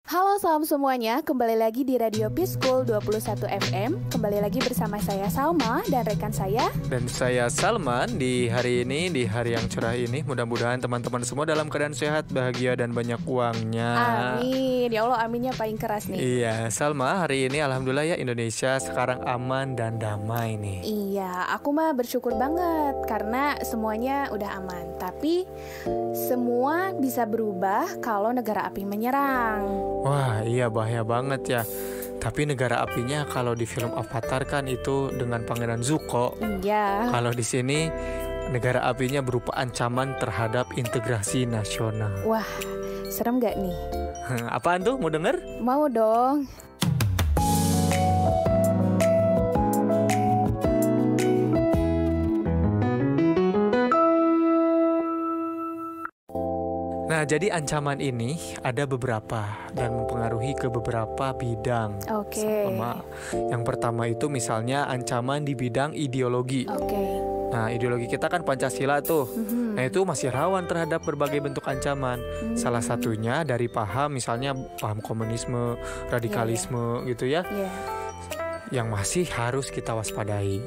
Halo salam semuanya, kembali lagi di Radio Peaceful 21 FM. Kembali lagi bersama saya Salma dan rekan saya. Dan saya Salman. Di hari ini, di hari yang cerah ini, mudah-mudahan teman-teman semua dalam keadaan sehat, bahagia, dan banyak uangnya. Amin, ya Allah aminnya paling keras nih. Iya, Salma, hari ini alhamdulillah ya Indonesia sekarang aman dan damai nih. Iya, aku mah bersyukur banget karena semuanya udah aman. Tapi semua bisa berubah kalau negara api menyerang. Wah, iya bahaya banget ya. Tapi negara apinya kalau di film Avatar kan itu dengan Pangeran Zuko. Iya. Kalau di sini negara apinya berupa ancaman terhadap integrasi nasional. Wah, serem gak nih? Apaan tuh? Mau denger? Mau dong. Nah, jadi ancaman ini ada beberapa dan mempengaruhi ke beberapa bidang. Oke. Yang pertama itu misalnya ancaman di bidang ideologi. Oke. Nah, ideologi kita kan Pancasila tuh. Nah, itu masih rawan terhadap berbagai bentuk ancaman. Salah satunya dari paham, misalnya paham komunisme, radikalisme gitu ya. Yang masih harus kita waspadai.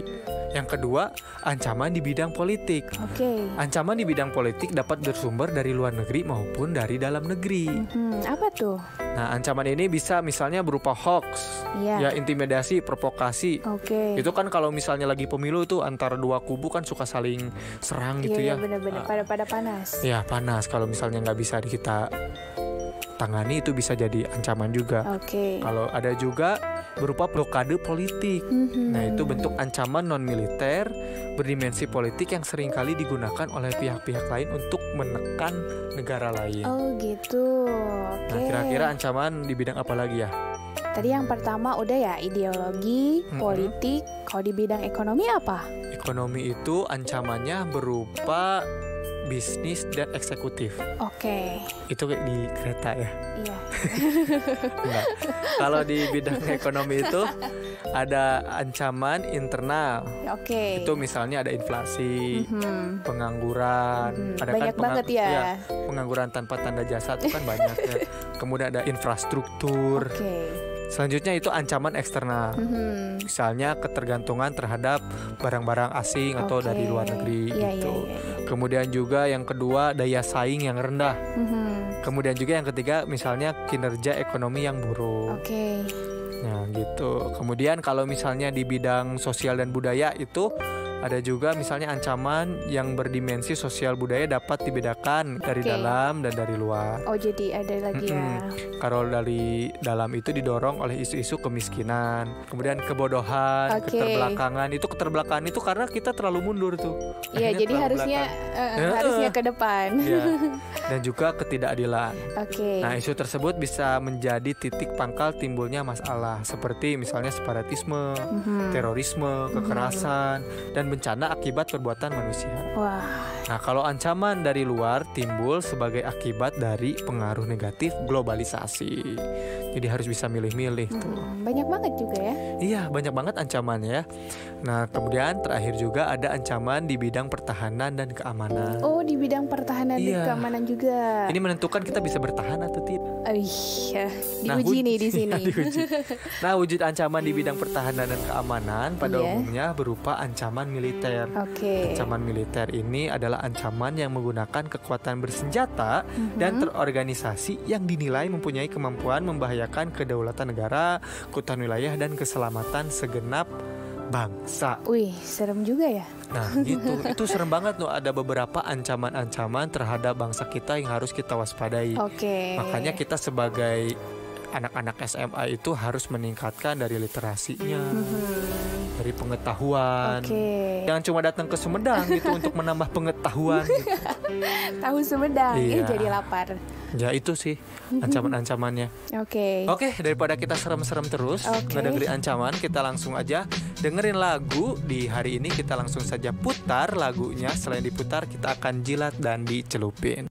Yang kedua, ancaman di bidang politik. Oke. Ancaman di bidang politik dapat bersumber dari luar negeri maupun dari dalam negeri. Apa tuh? Nah, ancaman ini bisa misalnya berupa hoax, ya intimidasi, provokasi. Oke. Itu kan kalau misalnya lagi pemilu tuh antara dua kubu kan suka saling serang gitu ya. Iya, benar-benar pada panas. Ya panas, kalau misalnya nggak bisa kita tangani itu bisa jadi ancaman juga. Oke. Kalau ada juga berupa blokade politik. Nah, itu bentuk ancaman non-militer berdimensi politik yang seringkali digunakan oleh pihak-pihak lain untuk menekan negara lain. Oh gitu. Oke. Nah, kira-kira ancaman di bidang apa lagi ya? Tadi yang pertama udah ya ideologi, politik. Kalau di bidang ekonomi apa? Ekonomi itu ancamannya berupa bisnis dan eksekutif. Oke. Itu kayak di kereta ya? Iya. Enggak. Kalau di bidang ekonomi itu ada ancaman internal. Oke. Itu misalnya ada inflasi, pengangguran, ada banyak banget ya. Pengangguran tanpa tanda jasa itu kan banyak ya. Kemudian ada infrastruktur. Oke. Selanjutnya itu ancaman eksternal. Misalnya ketergantungan terhadap barang-barang asing atau dari luar negeri gitu. Kemudian juga yang kedua daya saing yang rendah. Kemudian juga yang ketiga misalnya kinerja ekonomi yang buruk. Oke. Nah gitu. Kemudian kalau misalnya di bidang sosial dan budaya itu ada juga misalnya ancaman yang berdimensi sosial budaya dapat dibedakan dari dalam dan dari luar. Oh jadi ada lagi ya. Kalau dari dalam itu didorong oleh isu-isu kemiskinan, kemudian kebodohan, keterbelakangan. Itu keterbelakangan itu karena kita terlalu mundur tuh. Iya, jadi harusnya ke depan. Ya. Dan juga ketidakadilan. Oke. Nah, isu tersebut bisa menjadi titik pangkal timbulnya masalah seperti misalnya separatisme, terorisme, kekerasan, dan bencana akibat perbuatan manusia. Wah. Nah, kalau ancaman dari luar timbul sebagai akibat dari pengaruh negatif globalisasi. Jadi harus bisa milih-milih tuh. Banyak banget juga ya. Iya, banyak banget ancamannya. Nah, kemudian terakhir juga ada ancaman di bidang pertahanan dan keamanan. Oh, di bidang pertahanan dan keamanan juga. Ini menentukan kita bisa bertahan atau tidak. Diuji nih di sini. Nah, wujud ancaman di bidang pertahanan dan keamanan pada umumnya berupa ancaman militer. Oke. Ancaman militer ini adalah ancaman yang menggunakan kekuatan bersenjata dan terorganisasi yang dinilai mempunyai kemampuan membahayakan kedaulatan negara, keutuhan wilayah, dan keselamatan segenap bangsa. Wih, serem juga ya. Nah gitu, itu serem banget loh. Ada beberapa ancaman-ancaman terhadap bangsa kita yang harus kita waspadai. Oke. Makanya kita sebagai anak-anak SMA itu harus meningkatkan dari literasinya, dari pengetahuan. Jangan cuma datang ke Sumedang gitu untuk menambah pengetahuan gitu. Tahu Sumedang, jadi lapar. Ya itu sih ancaman-ancamannya. Oke, daripada kita serem-serem terus ngedengerin ancaman, kita langsung aja dengerin lagu. Di hari ini kita langsung saja putar lagunya. Selain diputar, kita akan jilat dan dicelupin.